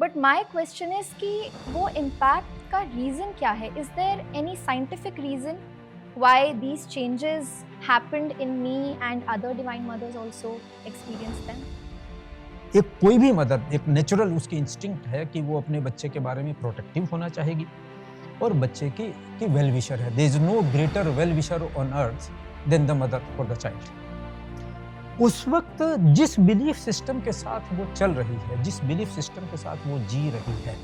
But my question is कि वो impact का रीज़न क्या है? Is there any scientific reason why these changes happened in me and other divine mothers also experience them? एक कोई भी मदर, एक नेचुरल उसकी इंस्टिंक्ट है कि वो अपने बच्चे के बारे में प्रोटेक्टिव होना चाहेगी और बच्चे की वेल विशर है। There is no greater well wisher on earth than the mother for the child. उस वक्त जिस बिलीफ सिस्टम के साथ वो चल रही है, जिस बिलीफ सिस्टम के साथ वो जी रही है,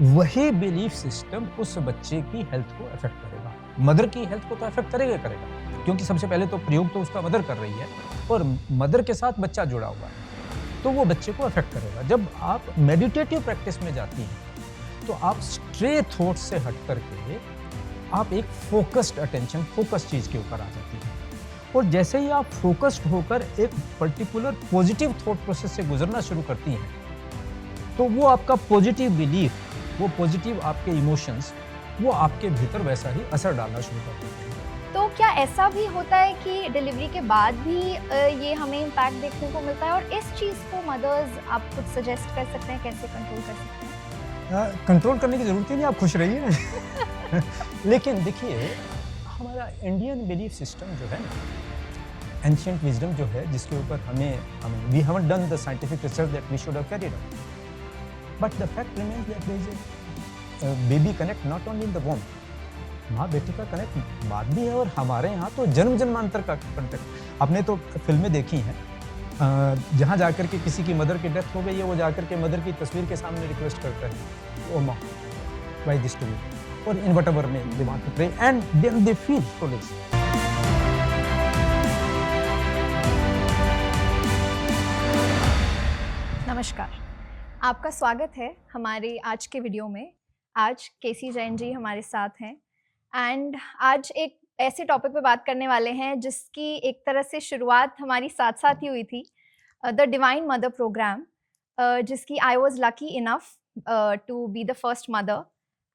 वही बिलीफ सिस्टम उस बच्चे की हेल्थ को अफेक्ट करेगा। मदर की हेल्थ को तो अफेक्ट करेगा करेगा, क्योंकि सबसे पहले तो प्रयोग तो उसका मदर कर रही है और मदर के साथ बच्चा जुड़ा हुआ है, तो वो बच्चे को अफेक्ट करेगा। जब आप मेडिटेटिव प्रैक्टिस में जाती हैं तो आप स्ट्रे थॉट से हट करके आप एक फोकस्ड अटेंशन, फोकस चीज के ऊपर आ जाती हैं। और जैसे ही आप फोकस्ड होकर एक पर्टिकुलर पॉजिटिव थॉट प्रोसेस से गुजरना शुरू करती हैं, तो वो आपका पॉजिटिव बिलीफ, वो पॉजिटिव आपके इमोशंस, वो आपके भीतर वैसा ही असर डालना शुरू कर देते हैं। तो क्या ऐसा भी होता है कि डिलीवरी के बाद भी ये हमें इम्पैक्ट देखने को मिलता है? और इस चीज़ को मदर्स आप कुछ सजेस्ट कर सकते हैं, कैसे कंट्रोल कर सकते हैं? कंट्रोल करने की जरूरत ही नहीं, आप खुश रहिए। लेकिन देखिए, हमारा इंडियन बिलीफ सिस्टम जो है ना, एंशिएंट विजडम जो है, जिसके ऊपर हमें we haven't done the scientific research that we should have carried out, but the fact remains that there is a baby connect not only in the womb. माँ बेटी का कनेक्ट बात भी है, और हमारे यहाँ तो जन्म जन्मांतर का कनेक्ट। आपने तो फिल्में देखी हैं जहाँ जाकर के किसी की मदर की डेथ हो गई है, वो जाकर के मदर की तस्वीर के सामने रिक्वेस्ट करता है, ओ माँ बाय दिस टू मी, और इन व्हाटएवर में they want to pray and then they feel solace. नमस्कार, आपका स्वागत है हमारे आज के वीडियो में। आज केसी जैन जी हमारे साथ हैं एंड आज एक ऐसे टॉपिक पे बात करने वाले हैं जिसकी एक तरह से शुरुआत हमारी साथ साथ ही हुई थी, द डिवाइन मदर प्रोग्राम, जिसकी I was lucky enough to be the first mother,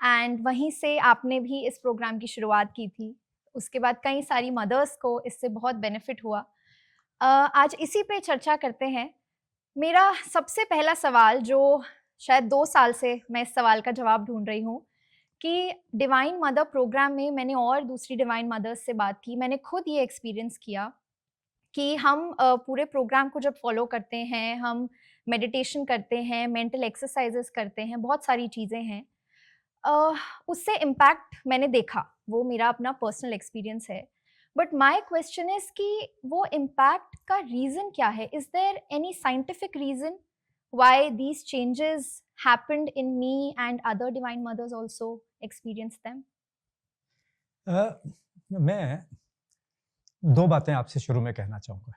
and वहीं से आपने भी इस प्रोग्राम की शुरुआत की थी। उसके बाद कई सारी मदर्स को इससे बहुत बेनिफिट हुआ। आज इसी पे चर्चा करते हैं। मेरा सबसे पहला सवाल, जो शायद 2 साल से मैं इस सवाल का जवाब ढूंढ रही हूँ, कि डिवाइन मदर प्रोग्राम में मैंने और दूसरी डिवाइन मदर्स से बात की, मैंने खुद ये एक्सपीरियंस किया कि हम पूरे प्रोग्राम को जब फॉलो करते हैं, हम मेडिटेशन करते हैं, मेंटल एक्सरसाइजेस करते हैं, बहुत सारी चीज़ें हैं, उससे इम्पैक्ट मैंने देखा। वो मेरा अपना पर्सनल एक्सपीरियंस है। बट माई क्वेश्चन इज कि वो इम्पैक्ट का रीज़न क्या है? Is there any scientific reason why these changes happened in me and other divine mothers also experience them? मैं दो बातें आपसे शुरू में कहना चाहूंगा।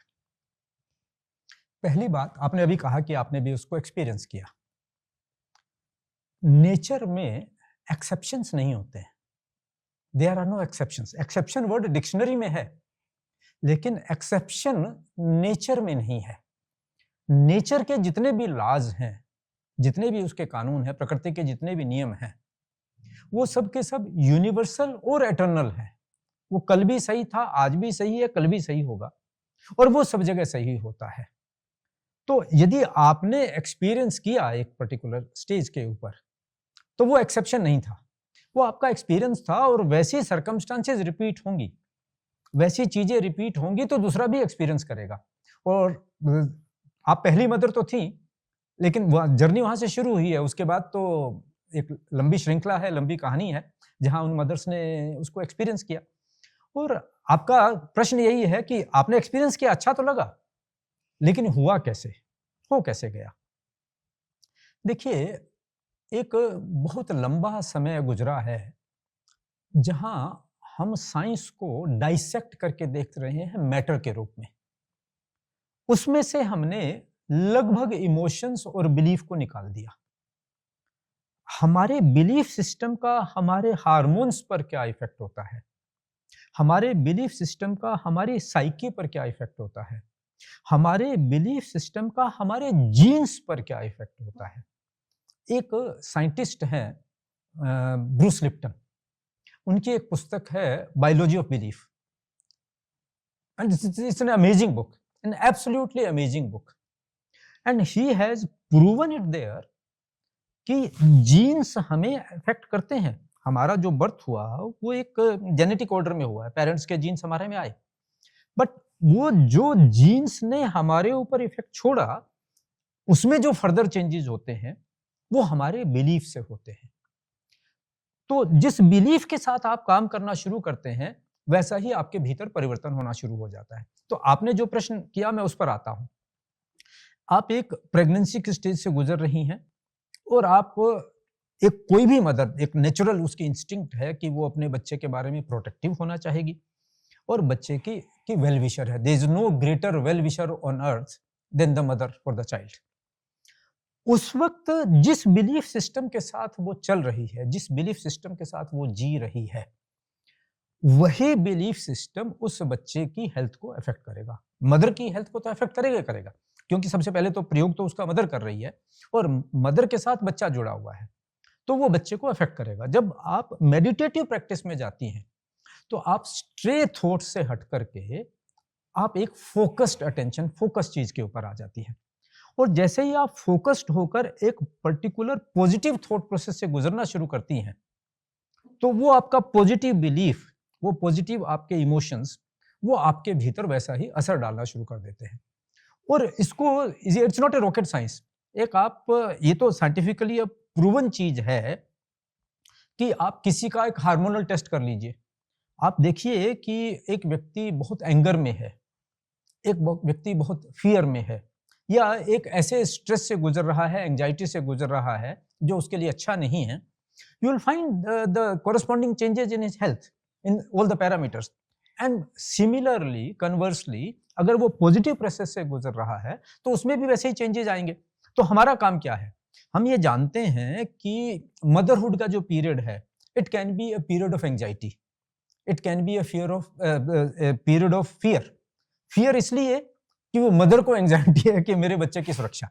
पहली बात, आपने अभी कहा कि आपने भी उसको एक्सपीरियंस किया। नेचर में एक्सेप्शंस नहीं होते हैं, there are no exceptions. Exception word dictionary में है, लेकिन एक्सेप्शन नेचर में नहीं है। नेचर के जितने भी लॉज हैं, जितने भी उसके कानून हैं, प्रकृति के जितने भी नियम हैं, वो सब के सब यूनिवर्सल और एटर्नल हैं। वो कल भी सही था, आज भी सही है, कल भी सही होगा, और वो सब जगह सही होता है। तो यदि आपने एक्सपीरियंस किया एक पर्टिकुलर स्टेज के ऊपर, तो वो एक्सेप्शन नहीं था, वो आपका एक्सपीरियंस था। और वैसी सर्कमस्टांसेस रिपीट होंगी, वैसी चीजें रिपीट होंगी, तो दूसरा भी एक्सपीरियंस करेगा। और आप पहली मदर तो थी, लेकिन जर्नी वहां से शुरू हुई है। उसके बाद तो एक लंबी श्रृंखला है, लंबी कहानी है, जहां उन मदर्स ने उसको एक्सपीरियंस किया। और आपका प्रश्न यही है कि आपने एक्सपीरियंस किया, अच्छा तो लगा, लेकिन हुआ कैसे, हो कैसे गया? देखिए, एक बहुत लंबा समय गुजरा है जहां हम साइंस को डाइसेक्ट करके देख रहे हैं मैटर के रूप में। उसमें से हमने लगभग इमोशंस और बिलीफ को निकाल दिया। हमारे बिलीफ सिस्टम का हमारे हार्मोन्स पर क्या इफेक्ट होता है, हमारे बिलीफ सिस्टम का हमारी साइकी पर क्या इफेक्ट होता है, हमारे बिलीफ सिस्टम का हमारे जीन्स पर क्या इफेक्ट होता है। एक साइंटिस्ट हैं ब्रूस लिप्टन, उनकी एक पुस्तक है biology of belief, and it's an amazing book, an absolutely amazing book, and he has proven it there कि जीन्स हमें अफेक्ट करते हैं। हमारा जो बर्थ हुआ वो एक जेनेटिक ऑर्डर में हुआ है, पेरेंट्स के जीन्स हमारे में आए, बट वो जो जीन्स ने हमारे ऊपर इफेक्ट छोड़ा, उसमें जो फर्दर चेंजेस होते हैं वो हमारे बिलीफ से होते हैं। तो जिस बिलीफ के साथ आप काम करना शुरू करते हैं, वैसा ही आपके भीतर परिवर्तन होना शुरू हो जाता है। तो आपने जो प्रश्न किया, मैं उस पर आता हूं। आप एक प्रेगनेंसी की स्टेज से गुजर रही हैं और आप एक कोई भी मदर, एक नेचुरल उसकी इंस्टिंक्ट है कि वो अपने बच्चे के बारे में प्रोटेक्टिव होना चाहेगी और बच्चे की वेल विशर है। There is no greater well wisher on earth than the mother for the child. उस वक्त जिस बिलीफ सिस्टम के साथ वो चल रही है, जिस बिलीफ सिस्टम के साथ वो जी रही है, वही बिलीफ सिस्टम उस बच्चे की हेल्थ को अफेक्ट करेगा। मदर की हेल्थ को तो अफेक्ट करेगा करेगा, क्योंकि सबसे पहले तो प्रयोग तो उसका मदर कर रही है और मदर के साथ बच्चा जुड़ा हुआ है, तो वो बच्चे को अफेक्ट करेगा। जब आप मेडिटेटिव प्रैक्टिस में जाती हैं तो आप स्ट्रे थॉट से हट करके आप एक फोकस्ड अटेंशन, फोकस चीज के ऊपर आ जाती है। और जैसे ही आप फोकस्ड होकर एक पर्टिकुलर पॉजिटिव थॉट प्रोसेस से गुजरना शुरू करती हैं, तो वो आपका पॉजिटिव बिलीफ, वो पॉजिटिव आपके इमोशंस, वो आपके भीतर वैसा ही असर डालना शुरू कर देते हैं। और इसको, it's not a rocket science. एक आप, ये तो साइंटिफिकली अब प्रूवन चीज है कि आप किसी का एक हार्मोनल टेस्ट कर लीजिए। आप देखिए कि एक व्यक्ति बहुत एंगर में है, एक व्यक्ति बहुत फियर में है, या एक ऐसे स्ट्रेस से गुजर रहा है, एंजाइटी से गुजर रहा है जो उसके लिए अच्छा नहीं है, you will find the corresponding changes in his health in all the parameters. And similarly, conversely, अगर वो पॉजिटिव प्रोसेस से गुजर रहा है तो उसमें भी वैसे ही चेंजेस आएंगे। तो हमारा काम क्या है? हम ये जानते हैं कि मदरहुड का जो पीरियड है, it can be a period of anxiety, it can be a period of fear. Fear इसलिए कि वो मदर को एंजाइटी है कि मेरे बच्चे की सुरक्षा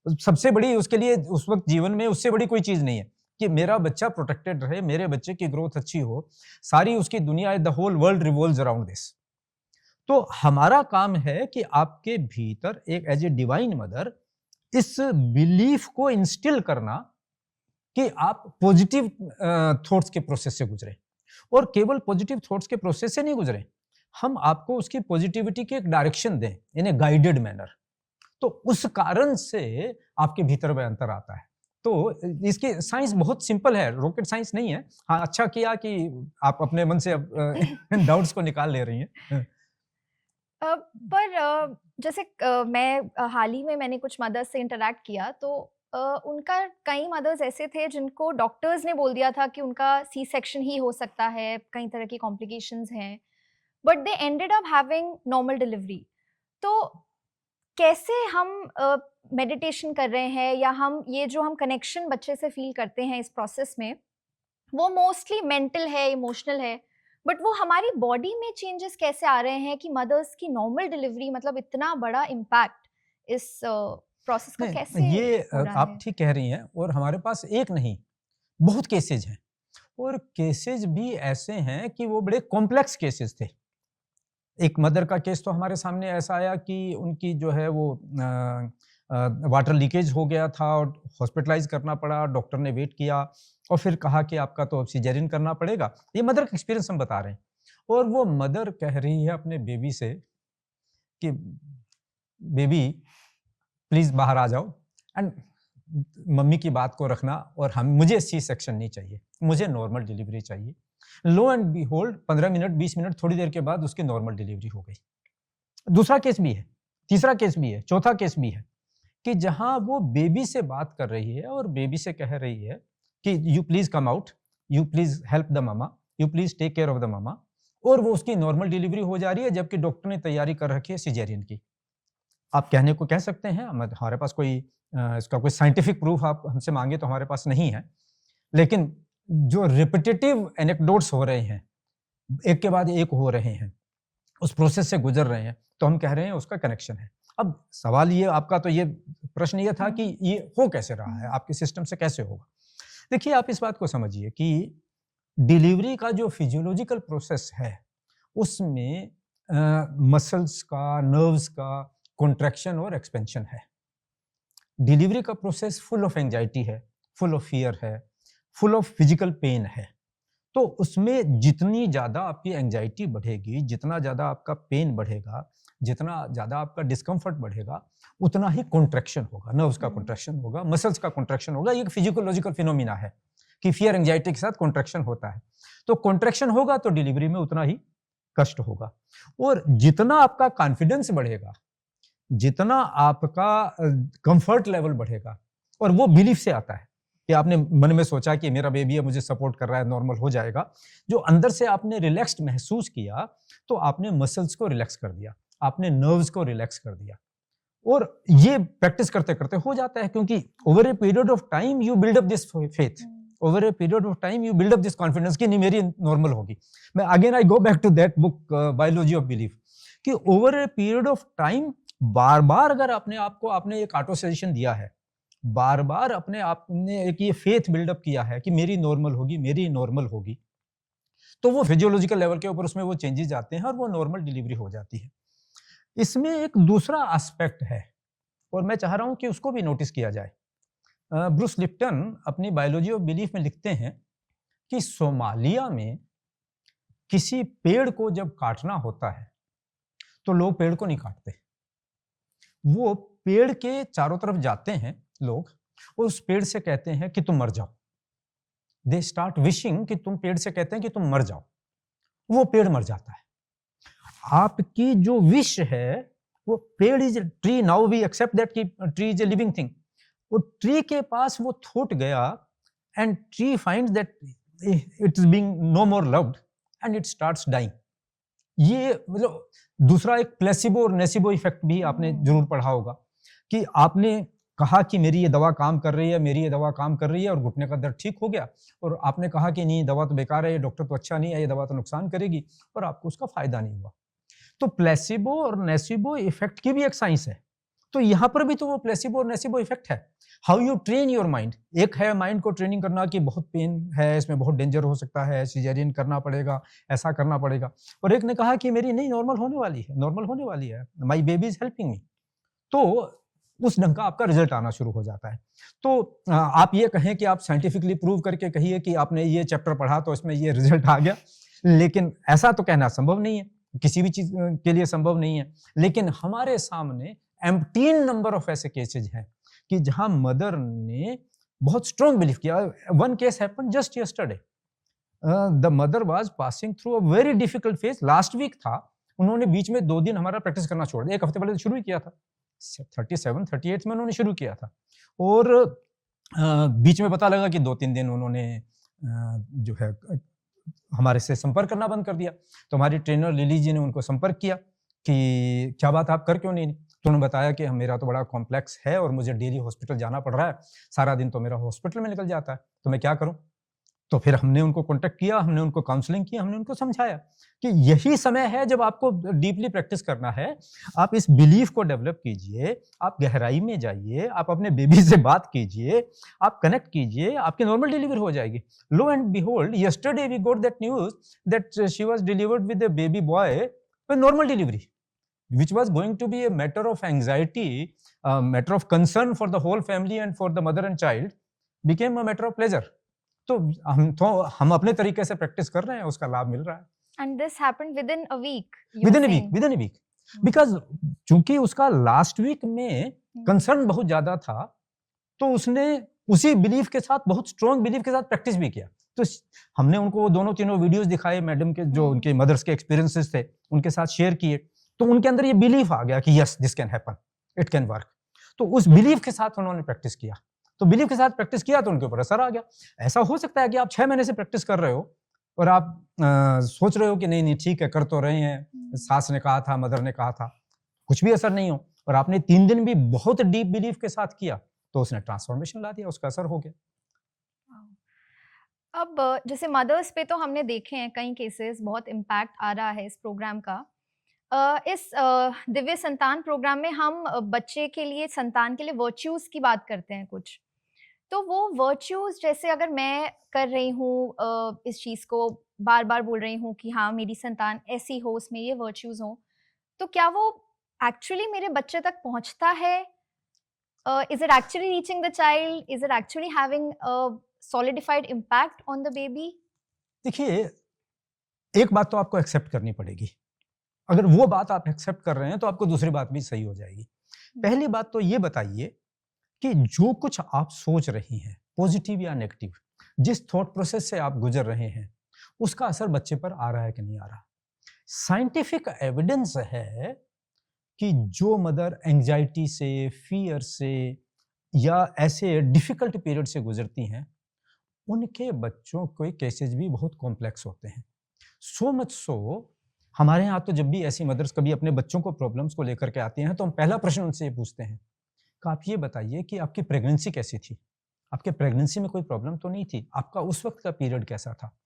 सबसे बड़ी, उसके लिए उस वक्त जीवन में उससे बड़ी कोई चीज नहीं है कि मेरा बच्चा प्रोटेक्टेड रहे, मेरे बच्चे की ग्रोथ अच्छी हो। सारी उसकी दुनिया, the whole world revolves around this. तो हमारा काम है कि आपके भीतर एक एज ए डिवाइन मदर इस बिलीफ को इंस्टिल करना कि आप पॉजिटिव थॉट्स के प्रोसेस से गुजरे, और केवल पॉजिटिव थॉट्स के प्रोसेस से नहीं गुजरे, हम आपको उसकी पॉजिटिविटी की एक डायरेक्शन दें इन ए गाइडेड मैनर। तो उस कारण से आपके भीतर वह अंतर आता है। तो इसकी साइंस बहुत सिंपल है, रॉकेट साइंस नहीं है। हाँ, अच्छा किया कि आप अपने मन से अब डाउट्स को निकाल ले रही हैं। पर जैसे मैं हाल ही में मैंने कुछ मदर्स से इंटरैक्ट किया, तो उनका कई मदर्स ऐसे थे जिनको डॉक्टर्स ने बोल दिया था कि उनका सी सेक्शन ही हो सकता है, कई तरह की कॉम्प्लिकेशंस हैं, but they ended up having normal delivery. तो कैसे हम मेडिटेशन कर रहे हैं, या हम ये जो हम कनेक्शन बच्चे से फील करते हैं इस प्रोसेस में, वो मोस्टली मेंटल है, इमोशनल है, बट वो हमारी बॉडी में चेंजेस कैसे आ रहे हैं कि मदर्स की नॉर्मल डिलीवरी, मतलब इतना बड़ा इम्पैक्ट इस प्रोसेस का कैसे ये हो रहा आप है? ठीक कह रही हैं, और हमारे पास एक नहीं, बहुत केसेज हैं, और केसेज भी ऐसे हैं कि वो बड़े कॉम्प्लेक्स केसेस थे। एक मदर का केस तो हमारे सामने ऐसा आया कि उनकी जो है वो वाटर लीकेज हो गया था और हॉस्पिटलाइज करना पड़ा। डॉक्टर ने वेट किया और फिर कहा कि आपका तो अब सिजेरियन करना पड़ेगा। ये मदर का एक्सपीरियंस हम बता रहे हैं, और वो मदर कह रही है अपने बेबी से कि बेबी प्लीज बाहर आ जाओ, एंड मम्मी की बात को रखना, और मुझे सी सेक्शन नहीं चाहिए, मुझे नॉर्मल डिलीवरी चाहिए। लो एंड बीहोल्ड 15 मिनट 20 मिनट थोड़ी देर के बाद उसकी नॉर्मल डिलीवरी हो गई। दूसरा केस भी है, तीसरा केस भी है, चौथा केस भी है कि जहां वो बेबी से बात कर रही है और बेबी से कह रही है कि you please come out, you please help the मामा, you please take care of the मामा, और वो उसकी नॉर्मल डिलीवरी हो जा रही है, जबकि डॉक्टर ने तैयारी कर रखी है सिजेरियन की। आप कहने को कह सकते हैं हमारे पास कोई इसका कोई साइंटिफिक प्रूफ आप हमसे मांगे तो हमारे पास नहीं है, लेकिन जो रिपीटेटिव एनेक्डोट्स हो रहे हैं, एक के बाद एक हो रहे हैं, उस प्रोसेस से गुजर रहे हैं, तो हम कह रहे हैं उसका कनेक्शन है। अब सवाल ये आपका, तो ये प्रश्न ये था कि ये हो कैसे रहा है, आपके सिस्टम से कैसे होगा। देखिए, आप इस बात को समझिए कि डिलीवरी का जो फिजियोलॉजिकल प्रोसेस है, उसमें मसल्स का, नर्व्स का कॉन्ट्रैक्शन और एक्सपेंशन है। डिलीवरी का प्रोसेस फुल ऑफ एंजाइटी है, फुल ऑफ फियर है, फुल ऑफ फिजिकल पेन है, तो उसमें जितनी ज़्यादा आपकी एंजाइटी बढ़ेगी, जितना ज़्यादा आपका पेन बढ़ेगा, जितना ज़्यादा आपका डिस्कम्फर्ट बढ़ेगा, उतना ही कॉन्ट्रैक्शन होगा, नर्व्स का कॉन्ट्रैक्शन होगा, मसल्स का कॉन्ट्रैक्शन होगा। ये एक फिजियोलॉजिकल फिनोमिना है कि फियर एंजाइटी के साथ कॉन्ट्रैक्शन होता है। तो कॉन्ट्रैक्शन होगा तो डिलीवरी में उतना ही कष्ट होगा। और जितना आपका कॉन्फिडेंस बढ़ेगा, जितना आपका कंफर्ट लेवल बढ़ेगा, और वो बिलीफ से आता है कि आपने मन में सोचा कि मेरा बेबी है, मुझे सपोर्ट कर रहा है, नॉर्मल हो जाएगा। जो अंदर से आपने रिलैक्स्ड महसूस किया, तो आपने मसल्स को रिलैक्स कर दिया, आपने नर्व्स को रिलैक्स कर दिया। और ये प्रैक्टिस करते करते हो जाता है, क्योंकि over a period of time you build up this faith, over a period of time you build up this confidence कि नहीं मेरी नॉर्मल होगी। मैं again I go back to that book biology of belief, कि over a period of time बार बार अगर अपने आप को आपने एक ऑटो सजेशन दिया है, बार बार अपने आप ने एक ये फेथ बिल्डअप किया है कि मेरी नॉर्मल होगी, मेरी नॉर्मल होगी, तो वो फिजियोलॉजिकल लेवल के ऊपर उसमें वो चेंजेस आते हैं और वो नॉर्मल डिलीवरी हो जाती है। इसमें एक दूसरा एस्पेक्ट है और मैं चाह रहा हूं कि उसको भी नोटिस किया जाए। ब्रूस लिप्टन अपनी बायोलॉजी ऑफ बिलीफ में लिखते हैं कि सोमालिया में किसी पेड़ को जब काटना होता है तो लोग पेड़ को नहीं काटते, वो पेड़ के चारों तरफ जाते हैं लोग और उस पेड़ से कहते हैं कि तुम मर जाओ। दे स्टार्ट विशिंग कि तुम पेड़ से कहते हैं कि तुम मर जाओ, वो पेड़ मर जाता है। आपकी जो विश है वो पेड़ is tree, now we accept that कि tree is a living thing. वो ट्री के पास वो थॉट गया and tree finds that it is being no more loved and it starts dying. ये मतलब दूसरा एक प्लेसिबो और नेसिबो इफेक्ट भी आपने जरूर पढ़ा होगा कि आपने कहा कि मेरी ये दवा काम कर रही है, मेरी ये दवा काम कर रही है और घुटने का दर्द ठीक हो गया, और आपने कहा कि नहीं दवा तो बेकार है, ये डॉक्टर तो अच्छा नहीं है, ये दवा तो नुकसान करेगी, और आपको उसका फायदा नहीं हुआ। तो प्लेसिबो और नेसिबो इफेक्ट की भी एक साइंस है। तो यहाँ पर भी तो वो प्लेसिबो और नेसिबो इफेक्ट है। How you train your mind, एक है माइंड को ट्रेनिंग करना कि बहुत पेन है, इसमें बहुत डेंजर हो सकता है, सिजेरियन करना पड़ेगा, ऐसा करना पड़ेगा, और एक ने कहा कि मेरी नहीं नॉर्मल होने वाली है, नॉर्मल होने वाली है, my baby is helping me. तो उस ढंग का आपका रिजल्ट आना शुरू हो जाता है। तो आप ये कहें कि आप साइंटिफिकली प्रूव करके कहिए कि आपने ये चैप्टर पढ़ा तो इसमें ये रिजल्ट आ गया, लेकिन ऐसा तो कहना संभव नहीं है, किसी भी चीज के लिए संभव नहीं है। लेकिन हमारे सामने एम्प्टीन नंबर ऑफ ऐसे केसेज हैं कि जहां मदर ने बहुत स्ट्रॉन्ग बिलीव किया। One case happened just yesterday, the mother was passing through a very difficult phase, last week था, उन्होंने बीच में 2 दिन हमारा प्रैक्टिस करना छोड़ दिया, एक हफ्ते पहले तो शुरू ही किया था, 37 38 में उन्होंने शुरू किया था, और बीच में पता लगा कि 2-3 दिन उन्होंने जो है हमारे से संपर्क करना बंद कर दिया। तो हमारी ट्रेनर लिली जी ने उनको संपर्क किया कि क्या बात, आप कर क्यों नहीं? तो उन्होंने बताया कि मेरा तो बड़ा कॉम्प्लेक्स है और मुझे डेली हॉस्पिटल जाना पड़ रहा है, सारा दिन तो मेरा हॉस्पिटल में निकल जाता है, तो मैं क्या करूं? तो फिर हमने उनको कॉन्टेक्ट किया, हमने उनको काउंसलिंग की, हमने उनको समझाया कि यही समय है जब आपको डीपली प्रैक्टिस करना है। आप इस बिलीफ को डेवलप कीजिए, आप गहराई में जाइए, आप अपने बेबी से बात कीजिए, आप कनेक्ट कीजिए, आपकी नॉर्मल डिलीवरी हो जाएगी। Lo and behold, yesterday we got that news that she was delivered with a baby boy with normal delivery, which was going to be a matter of anxiety, a matter of concern for the whole family and for the mother and child, became a matter of pleasure. तो हम अपने तरीके से practice कर रहे हैं, उसका लाभ मिल रहा है। And this happened within a week, you with were in saying. Week, within week, because चूंकि उसका लास्ट वीक में कंसर्न बहुत ज्यादा था, तो उसने उसी बिलीफ के साथ, बहुत स्ट्रॉन्ग बिलीफ के साथ प्रैक्टिस भी किया। तो हमने उनको वो दोनों तीनों वीडियोस दिखाए मैडम के, जो उनके मदर्स के एक्सपीरियंसेस थे, उनके साथ शेयर किए, तो उनके अंदर ये बिलीफ आ गया कि yes this can happen, it can work. तो उस बिलीफ के साथ उन्होंने प्रैक्टिस किया, तो बिलीफ के साथ प्रैक्टिस किया तो उनके ऊपर असर आ गया। ऐसा हो सकता है कि आप 6 महीने से प्रैक्टिस कर रहे हो और आप सोच रहे हो कि नहीं नहीं ठीक है, कर तो रहे हैं, सास ने कहा था, मदर ने कहा था, कुछ भी असर नहीं हो, और आपने 3 दिन भी बहुत डीप बिलीफ के साथ किया तो उसने ट्रांसफॉर्मेशन ला दिया, उसका असर हो गया। अब जैसे मदर्स पे तो हमने देखे हैं कई केसेस, बहुत इम्पैक्ट आ रहा है इस प्रोग्राम का। इस दिव्य संतान प्रोग्राम में हम बच्चे के लिए, संतान के लिए वर्च्यूज की बात करते हैं कुछ। तो वो वर्च्यूज, जैसे अगर मैं कर रही हूँ इस चीज़ को, बार बार बोल रही हूँ कि हाँ मेरी संतान ऐसी हो, उसमें ये वर्च्यूज हो, तो क्या वो एक्चुअली मेरे बच्चे तक पहुँचता है? Is it actually reaching the child? Is it actually having a solidified impact on the baby? देखिए, एक बात तो आपको एक्सेप्ट करनी पड़ेगी। अगर वो बात आप एक्सेप्ट कर रहे हैं तो आपको दूसरी बात भी सही हो जाएगी। पहली बात तो ये बताइए कि जो कुछ आप सोच रही हैं, पॉजिटिव या नेगेटिव, जिस थॉट प्रोसेस से आप गुजर रहे हैं, उसका असर बच्चे पर आ रहा है कि नहीं आ रहा। साइंटिफिक एविडेंस है कि जो मदर एंजाइटी से, फियर से या ऐसे डिफिकल्ट पीरियड से गुजरती हैं, उनके बच्चों के केसेस भी बहुत कॉम्प्लेक्स होते हैं। सो मच सो हमारे यहाँ तो जब भी ऐसी मदर्स कभी अपने बच्चों को प्रॉब्लम्स को लेकर के आती हैं तो हम पहला प्रश्न उनसे ये पूछते हैं कि आप ये बताइए कि आपकी प्रेगनेंसी कैसी थी? आपके प्रेगनेंसी में कोई प्रॉब्लम तो नहीं थी? आपका उस वक्त का पीरियड कैसा था?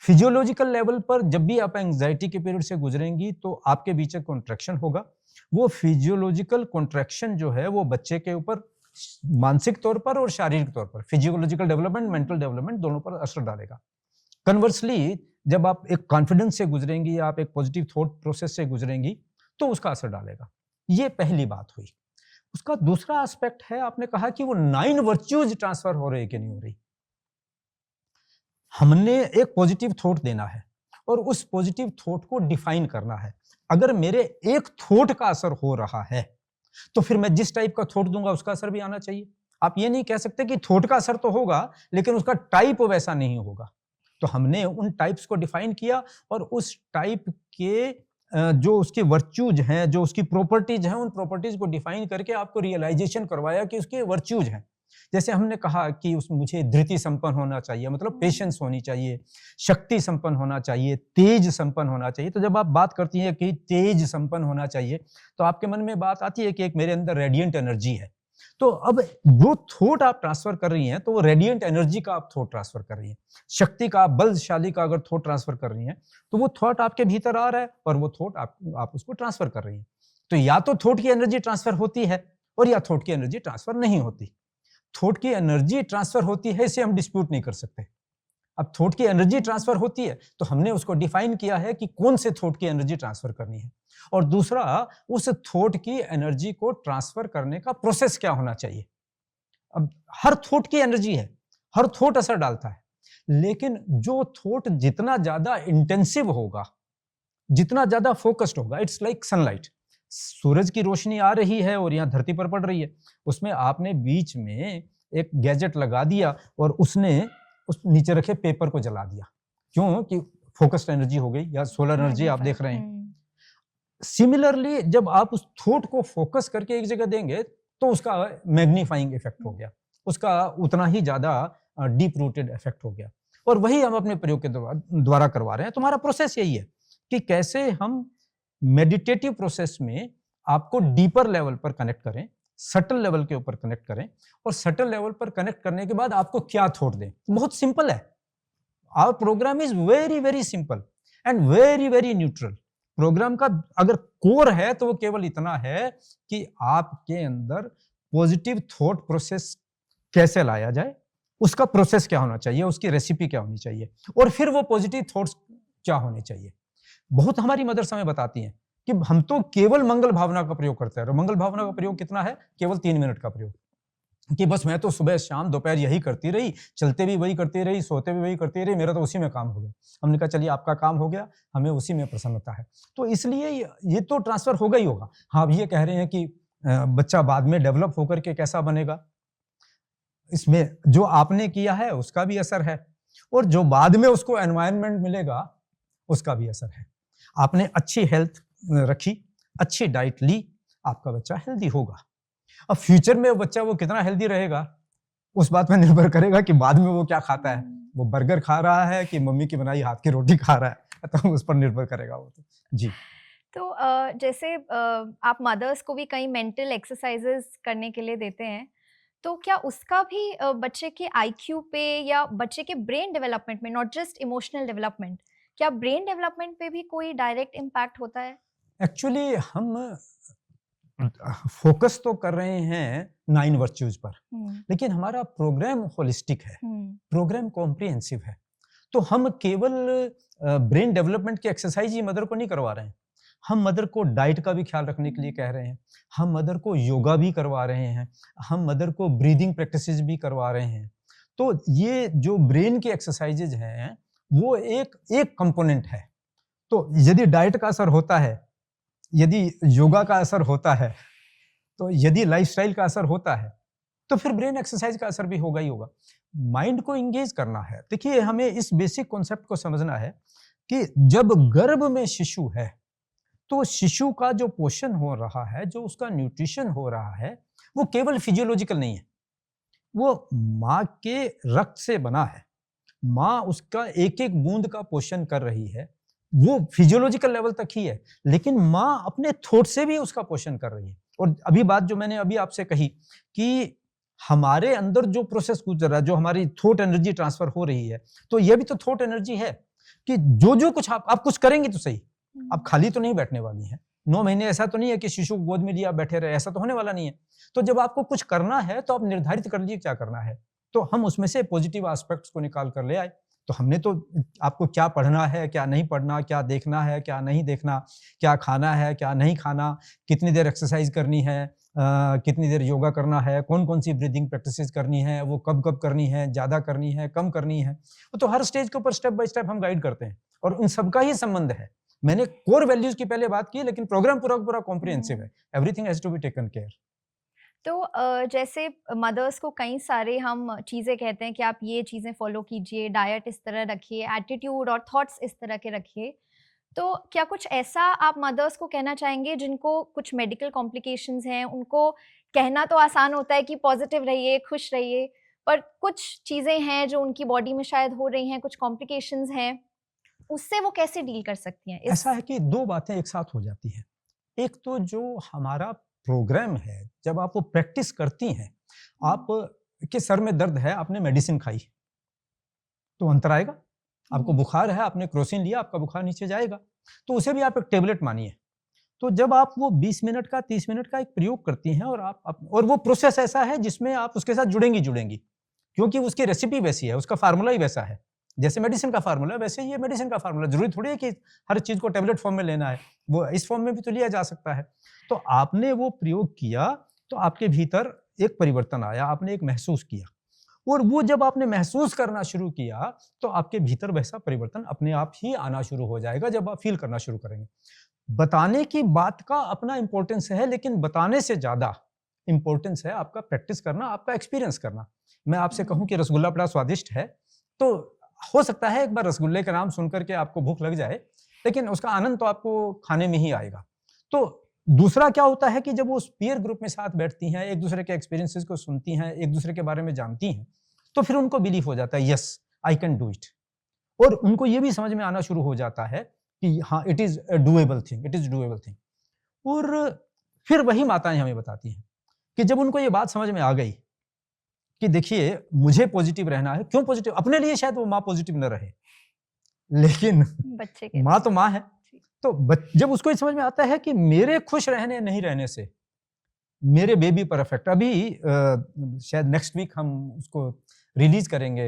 फिजियोलॉजिकल लेवल पर जब भी आप एंजाइटी के पीरियड से गुजरेंगी तो आपके बीच एक कॉन्ट्रैक्शन होगा। वो फिजियोलॉजिकल कॉन्ट्रैक्शन जो है वो बच्चे के ऊपर मानसिक तौर पर और शारीरिक तौर पर, फिजियोलॉजिकल डेवलपमेंट, मेंटल डेवलपमेंट दोनों पर असर डालेगा। कन्वर्सली जब आप एक कॉन्फिडेंस से गुजरेंगी या आप एक पॉजिटिव थॉट प्रोसेस से गुजरेंगी तो उसका असर डालेगा। ये पहली बात हुई। उसका दूसरा एस्पेक्ट है, आपने कहा कि वो 9 वर्च्यूज ट्रांसफर हो रही कि नहीं हो रही। हमने एक पॉजिटिव थॉट देना है और उस पॉजिटिव थॉट को डिफाइन करना है। अगर मेरे एक थॉट का असर हो रहा है तो फिर मैं जिस टाइप का थॉट दूंगा उसका असर भी आना चाहिए। आप ये नहीं कह सकते कि थॉट का असर तो होगा लेकिन उसका टाइप वैसा नहीं होगा। तो हमने उन टाइप्स को डिफाइन किया और उस टाइप के जो उसके वर्च्यूज हैं, जो उसकी प्रॉपर्टीज हैं, उन प्रॉपर्टीज को डिफाइन करके आपको रियलाइजेशन करवाया कि उसके वर्च्यूज हैं। जैसे हमने कहा कि मुझे धृति संपन्न होना चाहिए, मतलब पेशेंस होनी चाहिए, शक्ति संपन्न होना चाहिए, तेज संपन्न होना चाहिए। तो जब आप बात करती हैं कि तेज संपन्न होना चाहिए तो आपके मन में बात आती है कि एक मेरे अंदर रेडिएंट एनर्जी है। तो अब जो थॉट आप ट्रांसफर कर रही हैं तो वो रेडिएंट एनर्जी का आप थॉट ट्रांसफर कर रही हैं। शक्ति का, बलशाली का अगर थॉट ट्रांसफर कर रही हैं तो वो थॉट आपके भीतर आ रहा है और वो थॉट आप उसको ट्रांसफर कर रही हैं। तो या तो थॉट की एनर्जी ट्रांसफर होती है और या थॉट की एनर्जी ट्रांसफर नहीं होती। थॉट की एनर्जी ट्रांसफर होती है, इसे हम डिस्प्यूट नहीं कर सकते। अब थॉट की एनर्जी ट्रांसफर होती है तो हमने उसको डिफाइन किया है कि कौन से थॉट की एनर्जी ट्रांसफर करनी है, और दूसरा उस थॉट की एनर्जी को ट्रांसफर करने का प्रोसेस क्या होना चाहिए। अब हर थॉट की एनर्जी है, हर थॉट असर डालता है, लेकिन जो थॉट जितना ज्यादा इंटेंसिव होगा, जितना ज्यादा फोकस्ड होगा, इट्स लाइक सनलाइट। सूरज की रोशनी आ रही है और यहाँ धरती पर पड़ रही है, उसमें आपने बीच में एक गैजेट लगा दिया और उसने उस नीचे रखे पेपर को जला दिया। क्यों? कि फोकस्ड एनर्जी हो गई, या सोलर एनर्जी आप देख रहे हैं। सिमिलरली जब आप उस थॉट को फोकस करके एक जगह देंगे तो उसका मैग्नीफाइंग इफेक्ट हो गया, उसका उतना ही ज्यादा डीप रूटेड इफेक्ट हो गया। और वही हम अपने प्रयोग के द्वारा करवा रहे हैं। तुम्हारा प्रोसेस यही है कि कैसे हम मेडिटेटिव प्रोसेस में आपको डीपर लेवल पर कनेक्ट करें, सटल लेवल के ऊपर कनेक्ट करें, और सटल लेवल पर कनेक्ट करने के बाद आपको क्या थॉट दें। बहुत सिंपल है। Our programme is very very simple and very very neutral. Programme का अगर कोर है तो वो केवल इतना है कि आपके अंदर पॉजिटिव थॉट प्रोसेस कैसे लाया जाए, उसका प्रोसेस क्या होना चाहिए, उसकी रेसिपी क्या होनी चाहिए, और फिर वो पॉजिटिव थॉट्स क्या होने चाहिए। बहुत हमारी मदर्स हमें बताती हैं कि हम तो केवल मंगल भावना का प्रयोग करते हैं। और मंगल भावना का प्रयोग कितना है? केवल 3 मिनट का प्रयोग, कि बस मैं तो सुबह शाम दोपहर यही करती रही, चलते भी वही करती रही, सोते भी वही करती रही, मेरा तो उसी में काम हो गया। हमने कहा चलिए आपका काम हो गया, हमें उसी में प्रसन्नता है। तो इसलिए ये तो ट्रांसफर होगा ही होगा। हाँ, अब ये कह रहे हैं कि बच्चा बाद में डेवलप होकर के कैसा बनेगा, इसमें जो आपने किया है उसका भी असर है, और जो बाद में उसको एनवायरनमेंट मिलेगा उसका भी असर है। आपने अच्छी हेल्थ रखी, अच्छी डाइट ली, आपका बच्चा हेल्दी होगा। अब फ्यूचर में बच्चा वो कितना हेल्दी रहेगा उस बात में निर्भर करेगा कि बाद में वो क्या खाता है। वो बर्गर खा रहा है कि मम्मी की बनाई हाथ की रोटी खा रहा है, तो उस पर निर्भर करेगा वो। तो जी। तो जैसे आप मदर्स को भी कई मेंटल एक्सरसाइजेस करने के लिए देते हैं, तो क्या उसका भी बच्चे के आईक्यू पे या बच्चे के ब्रेन डेवलपमेंट में, नॉट जस्ट इमोशनल डेवलपमेंट, क्या ब्रेन डेवलपमेंट पे भी कोई डायरेक्ट इम्पैक्ट होता है? एक्चुअली हम फोकस तो कर रहे हैं 9 वर्च्यूज पर, लेकिन हमारा प्रोग्राम होलिस्टिक है, प्रोग्राम कॉम्प्रिहेंसिव है। तो हम केवल ब्रेन डेवलपमेंट की एक्सरसाइज ही मदर को नहीं करवा रहे हैं, हम मदर को डाइट का भी ख्याल रखने के लिए कह रहे हैं, हम मदर को योगा भी करवा रहे हैं, हम मदर को ब्रीदिंग प्रैक्टिसेस भी करवा रहे हैं। तो ये जो ब्रेन की एक्सरसाइजेज हैं वो एक कंपोनेंट है। तो यदि डाइट का असर होता है, यदि योगा का असर होता है, तो यदि लाइफस्टाइल का असर होता है, तो फिर ब्रेन एक्सरसाइज का असर भी होगा ही होगा। माइंड को इंगेज करना है। देखिए, हमें इस बेसिक कॉन्सेप्ट को समझना है कि जब गर्भ में शिशु है तो शिशु का जो पोषण हो रहा है, जो उसका न्यूट्रिशन हो रहा है, वो केवल फिजियोलॉजिकल नहीं है, वो माँ के रक्त से बना है। माँ उसका एक एक बूंद का पोषण कर रही है, वो फिजियोलॉजिकल लेवल तक ही है, लेकिन माँ अपने थॉट से भी उसका पोषण कर रही है। और अभी बात जो मैंने अभी आपसे कही कि हमारे अंदर जो प्रोसेस गुजर रहा है, जो हमारी थॉट एनर्जी ट्रांसफर हो रही है, तो ये भी तो थॉट एनर्जी है कि जो कुछ आप कुछ करेंगे तो सही, आप खाली तो नहीं बैठने वाली हैं। 9 महीने ऐसा तो नहीं है कि शिशु को गोद में लिया बैठे रहे, ऐसा तो होने वाला नहीं है। तो जब आपको कुछ करना है तो आप निर्धारित कर लीजिए क्या करना है, तो हम उसमें से पॉजिटिव एस्पेक्ट्स को निकाल कर ले आए। तो हमने तो आपको क्या पढ़ना है, क्या नहीं पढ़ना, क्या देखना है, क्या नहीं देखना, क्या खाना है, क्या नहीं खाना, कितनी देर एक्सरसाइज करनी है, कितनी देर योगा करना है, कौन-कौन सी ब्रीदिंग प्रैक्टिसेस करनी है, वो कब-कब करनी है, ज़्यादा करनी है, कम करनी है। तो हर स्टेज के ऊपर स्टेप बाय स्टेप हम गाइड करते हैं और उन सबका ही संबंध है। मैंने कोर वैल्यूज की पहले बात की, लेकिन प्रोग्राम पूरा का पूरा कॉम्प्रिहेंसिव है। Everything has to be taken care. तो जैसे मदर्स को कई सारे हम चीज़ें कहते हैं कि आप ये चीज़ें फॉलो कीजिए, डाइट इस तरह रखिए, एटीट्यूड और थॉट्स इस तरह के रखिए। तो क्या कुछ ऐसा आप मदर्स को कहना चाहेंगे जिनको कुछ मेडिकल कॉम्प्लिकेशंस हैं, उनको कहना तो आसान होता है कि पॉजिटिव रहिए, खुश रहिए, पर कुछ चीज़ें हैं जो उनकी बॉडी में शायद हो रही हैं, कुछ कॉम्प्लिकेशंस हैं, उससे वो कैसे डील कर सकती हैं? ऐसा है कि 2 बातें एक साथ हो जाती हैं। एक तो जो हमारा प्रोग्राम है, जब आप वो प्रैक्टिस करती हैं, आप के सर में दर्द है, आपने मेडिसिन खाई, तो अंतर आएगा। आपको बुखार है, आपने क्रोसिन लिया, आपका बुखार नीचे जाएगा। तो उसे भी आप एक टेबलेट मानिए। तो जब आप वो 20 मिनट का, 30 मिनट का एक प्रयोग करती हैं और और वो प्रोसेस ऐसा है जिसमें आप उसके साथ जुड़ेंगी, क्योंकि उसकी रेसिपी वैसी है, उसका फार्मूला ही वैसा है। जैसे मेडिसिन का फार्मूला है, वैसे ही ये मेडिसिन का फार्मूला। ज़रूरी थोड़ी है कि हर चीज़ को टैबलेट फॉर्म में लेना है, वो इस फॉर्म में भी तो लिया जा सकता है। तो आपने वो प्रयोग किया, तो आपके भीतर एक परिवर्तन आया, आपने एक महसूस किया और वो जब आपने महसूस करना शुरू किया, तो आपके भीतर वैसा परिवर्तन अपने आप ही आना शुरू हो जाएगा जब आप फ़ील करना शुरू करेंगे। बताने की बात का अपना इम्पोर्टेंस है, लेकिन बताने से ज़्यादा इम्पोर्टेंस है आपका प्रैक्टिस करना, आपका एक्सपीरियंस करना। मैं आपसे कहूँ कि रसगुल्ला बड़ा स्वादिष्ट है, तो हो सकता है एक बार रसगुल्ले का नाम सुन कर के आपको भूख लग जाए, लेकिन उसका आनंद तो आपको खाने में ही आएगा। तो दूसरा क्या होता है कि जब वो उस पीयर ग्रुप में साथ बैठती हैं, एक-दूसरे के एक्सपीरियंसेस को सुनती हैं, एक-दूसरे के बारे में जानती हैं, तो फिर उनको बिलीव हो जाता है, yes, I can do it. और उनको ये भी समझ में आना शुरू हो जाता है कि हाँ, it is a doable thing, it is doable thing. और फिर वही माताएँ हमें बताती हैं कि जब उनको ये बात समझ में आ गई कि देखिए, मुझे पॉज़िटिव रहना है, क्यों पॉज़िटिव? अपने लिए शायद वो माँ पॉज़िटिव न रहे, लेकिन बच्चे के माँ लिए। तो माँ है। जी। तो जब उसको ये समझ में आता है कि मेरे खुश रहने नहीं रहने से मेरे बेबी पर इफेक्ट, अभी शायद नेक्स्ट वीक हम उसको रिलीज करेंगे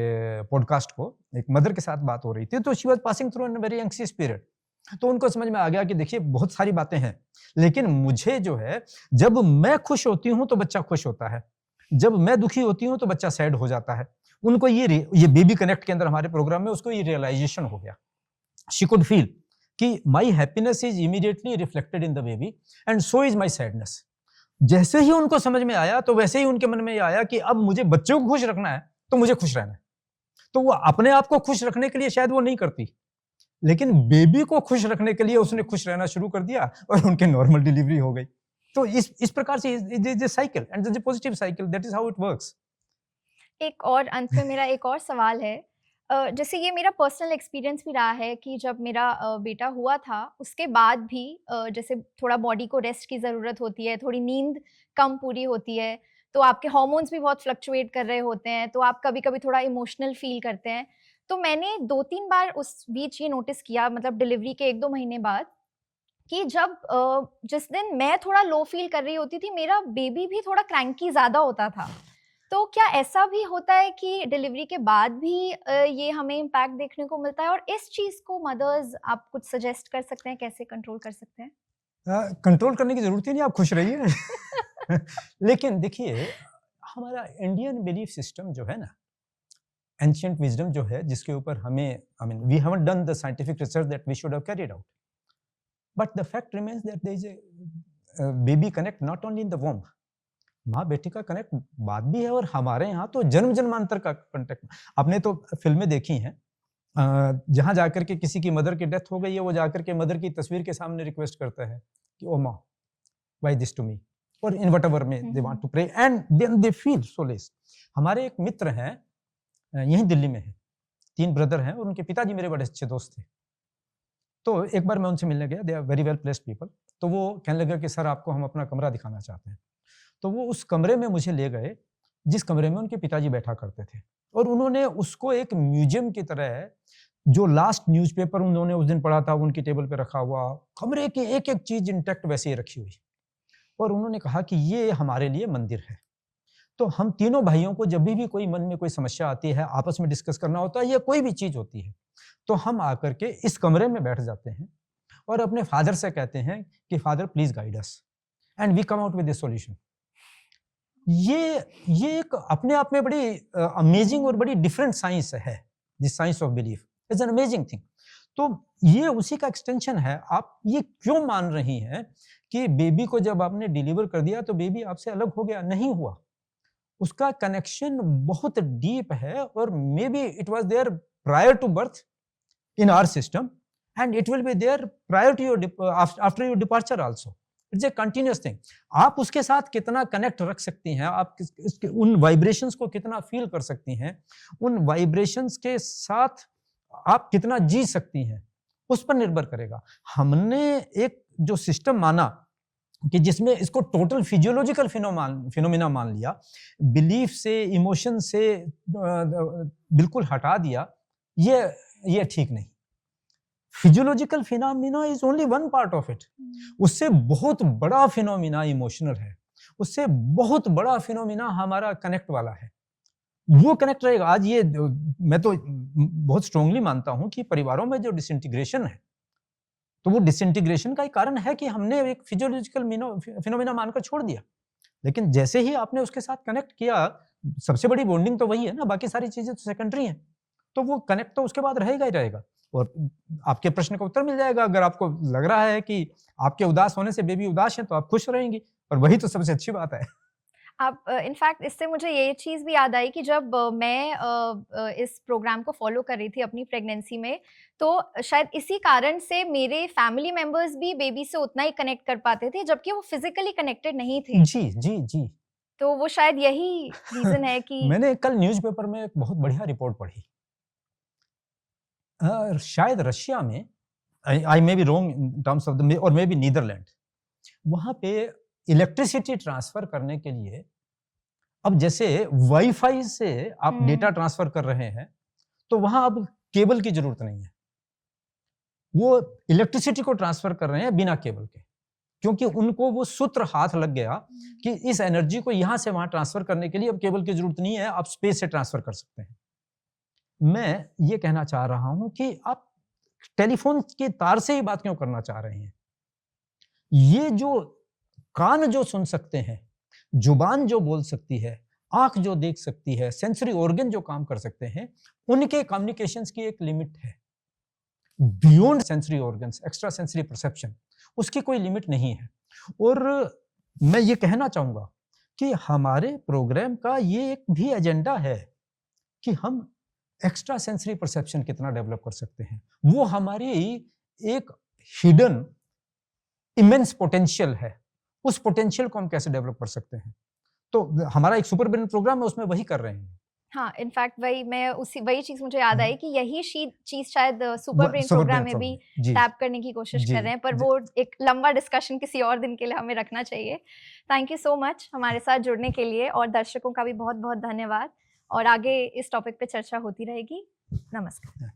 पॉडकास्ट को। एक मदर के साथ बात हो रही थी, तो she was passing through an very anxious period. तो उनको समझ में आ गया कि देखिए, बहुत सारी बातें हैं, लेकिन मुझे जो है, जब मैं खुश होती हूँ तो बच्चा खुश होता है, जब मैं दुखी होती हूँ तो बच्चा सैड हो जाता है। उनको ये बेबी कनेक्ट के अंदर हमारे प्रोग्राम में उसको ये रियलाइजेशन हो गया। शी कुड फील कि my happiness is immediately reflected in the baby and so is my sadness. जैसे ही उनको समझ में आया, तो वैसे ही उनके मन में ये आया कि अब मुझे बच्चों को खुश रखना है, तो मुझे खुश रहना है। तो वो अपने आप को खुश रखने के लिए शायद वो नहीं करती, लेकिन बेबी को खुश रखने के लिए उसने खुश रहना शुरू कर दिया और उनके नॉर्मल डिलीवरी हो गई। तो इस प्रकार से is cycle and is positive cycle, that is how it works. एक और अंत में मेरा एक और सवाल है। जैसे ये मेरा पर्सनल एक्सपीरियंस भी रहा है कि जब मेरा बेटा हुआ था, उसके बाद भी जैसे थोड़ा बॉडी को रेस्ट की ज़रूरत होती है, थोड़ी नींद कम पूरी होती है, तो आपके हार्मोन्स भी बहुत फ्लक्चुएट कर रहे होते हैं, तो आप कभी-कभी थोड़ा इमोशनल फ़ील करते हैं। तो मैंने 2-3 बार उस बीच ये नोटिस किया, मतलब डिलीवरी के 1-2 महीने बाद, कि जब जिस दिन मैं थोड़ा लो फ़ील कर रही होती थी, मेरा बेबी भी थोड़ा क्रैंकी ज़्यादा होता था। तो क्या ऐसा भी होता है कि डिलीवरी के बाद भी ये हमें इम्पैक्ट देखने को मिलता है? और इस चीज़ को मदर्स आप कुछ सजेस्ट कर सकते हैं, कैसे कंट्रोल कर सकते हैं? कंट्रोल करने की जरूरत ही नहीं, आप खुश रहिए। लेकिन देखिए, हमारा इंडियन बिलीफ सिस्टम जो है ना, एंशिएंट विजडम जो है, जिसके ऊपर हमें, I mean we haven't done the scientific research that we should have carried out, but the fact remains that there is a baby connect not only in the womb. माँ बेटी का connect बात भी है, और हमारे यहाँ तो जन्म जन्मांतर का कनेक्ट। आपने तो फिल्में देखी हैं, जहाँ जाकर के किसी की मदर की डेथ हो गई है, वो जाकर के मदर की तस्वीर के सामने रिक्वेस्ट करता है कि ओ माँ, व्हाई दिस टू मी, और इन व्हाटएवर में they want to pray, and then they feel solace. हमारे एक मित्र हैं, यहीं दिल्ली में है, 3 ब्रदर हैं, और उनके पिताजी मेरे बड़े अच्छे दोस्त थे। तो एक बार मैं उनसे मिलने गया, they are very well placed people. तो वो कहने लगा कि सर, आपको हम अपना कमरा दिखाना चाहते हैं। तो वो उस कमरे में मुझे ले गए, जिस कमरे में उनके पिताजी बैठा करते थे, और उन्होंने उसको एक म्यूजियम की तरह, जो लास्ट न्यूज़पेपर उन्होंने उस दिन पढ़ा था उनकी टेबल पे रखा हुआ, कमरे की एक एक चीज इंटैक्ट वैसे ही रखी हुई, और उन्होंने कहा कि ये हमारे लिए मंदिर है। तो हम तीनों भाइयों को जब भी कोई मन में कोई समस्या आती है, आपस में डिस्कस करना होता है, या कोई भी चीज होती है, तो हम आकर के इस कमरे में बैठ जाते हैं और अपने फादर से कहते हैं कि father please guide us, and we come out with a solution. ये एक अपने आप में बड़ी अमेजिंग और बड़ी डिफरेंट साइंस है, this science of belief is an amazing thing. तो ये उसी का एक्सटेंशन है। आप ये क्यों मान रही हैं कि बेबी को जब आपने डिलीवर कर दिया तो बेबी आपसे अलग हो गया? नहीं हुआ, उसका कनेक्शन बहुत डीप है, और maybe it was there prior to birth in our system, and it will be there prior to your after your departure also. It's a continuous thing. आप उसके साथ कितना कनेक्ट रख सकती हैं, आप उन वाइब्रेशंस को कितना फील कर सकती हैं, उन वाइब्रेशंस के साथ आप कितना जी सकती हैं, उस पर निर्भर करेगा। हमने एक जो सिस्टम माना कि जिसमें इसको टोटल फिजियोलॉजिकल फिनोमिना मान लिया, बिलीफ से, इमोशन से बिल्कुल हटा दिया, ये ठीक नहीं। Physiological phenomena is only one part of it. उससे बहुत बड़ा फिनोमिना इमोशनल है, उससे बहुत बड़ा फिनोमिना हमारा कनेक्ट वाला है। वो कनेक्ट रहेगा। आज ये मैं तो बहुत स्ट्रांगली मानता हूं कि परिवारों में जो डिसइंटीग्रेशन है, तो वो डिसइंटीग्रेशन का एक कारण है कि हमने एक फिजियोलॉजिकल फिनोमिना मानकर छोड़ दिया। लेकिन जैसे ही आपने उसके साथ कनेक्ट किया, सबसे बड़ी बॉन्डिंग तो वही है ना, बाकी सारी चीजें तो सेकेंडरी हैं, तो वो कनेक्ट तो उसके बाद रहेगा ही रहेगा। और आपके प्रश्न का उत्तर मिल जाएगा। अगर आपको लग रहा है कि आपके उदास होने से बेबी उदास है, तो आप खुश रहेंगी, और वही तो सबसे अच्छी बात है। आप इनफैक्ट इससे मुझे ये चीज़ भी याद आई कि जब मैं इस प्रोग्राम को फॉलो कर रही थी अपनी प्रेगनेंसी में, तो शायद इसी कारण से मेरे फैमिली मेंबर्स भी बेबी से उतना ही कनेक्ट कर पाते थे, जबकि वो फिजिकली कनेक्टेड नहीं थे। जी, जी, जी। तो वो शायद यही रीज़न है कि मैंने कल न्यूज़पेपर में एक बहुत बढ़िया रिपोर्ट पढ़ी। शायद रशिया में, I may be wrong in terms of the, और मे बी नीदरलैंड, वहां पे इलेक्ट्रिसिटी ट्रांसफर करने के लिए, अब जैसे वाईफाई से आप डेटा ट्रांसफर कर रहे हैं, तो वहां अब केबल की जरूरत नहीं है। वो इलेक्ट्रिसिटी को ट्रांसफर कर रहे हैं बिना केबल के, क्योंकि उनको वो सूत्र हाथ लग गया कि इस एनर्जी को यहां से वहां ट्रांसफर करने के लिए अब केबल की जरूरत नहीं है, आप स्पेस से ट्रांसफर कर सकते हैं। मैं ये कहना चाह रहा हूं कि आप टेलीफोन के तार से ही बात क्यों करना चाह रहे हैं? ये जो कान जो सुन सकते हैं, जुबान जो बोल सकती है, आंख जो देख सकती है, सेंसरी ऑर्गन जो काम कर सकते हैं, उनके कम्युनिकेशंस की एक लिमिट है। Beyond sensory organs, extra sensory perception, उसकी कोई लिमिट नहीं है। और मैं ये कहना चाहूंगा कि हमारे प्रोग्राम का ये एक भी एजेंडा है कि हम एक्स्ट्रा सेंसरी परसेप्शन कितना डेवलप कर सकते हैं। वो हमारी एक हिडन इमेंस पोटेंशियल है, उस पोटेंशियल को हम कैसे डेवलप कर सकते हैं। तो हमारा एक सुपर ब्रेन प्रोग्राम है, उसमें वही कर रहे हैं। हाँ, इनफैक्ट वही चीज़ मुझे याद आई कि यही चीज़ शायद सुपर ब्रेन प्रोग्राम में भी टैप करने की कोशिश कर रहे हैं, पर वो एक लंबा डिस्कशन किसी और दिन के लिए हमें रखना चाहिए। थैंक यू सो मच हमारे साथ जुड़ने के लिए, और दर्शकों का भी बहुत बहुत धन्यवाद, और आगे इस टॉपिक पे चर्चा होती रहेगी। नमस्कार।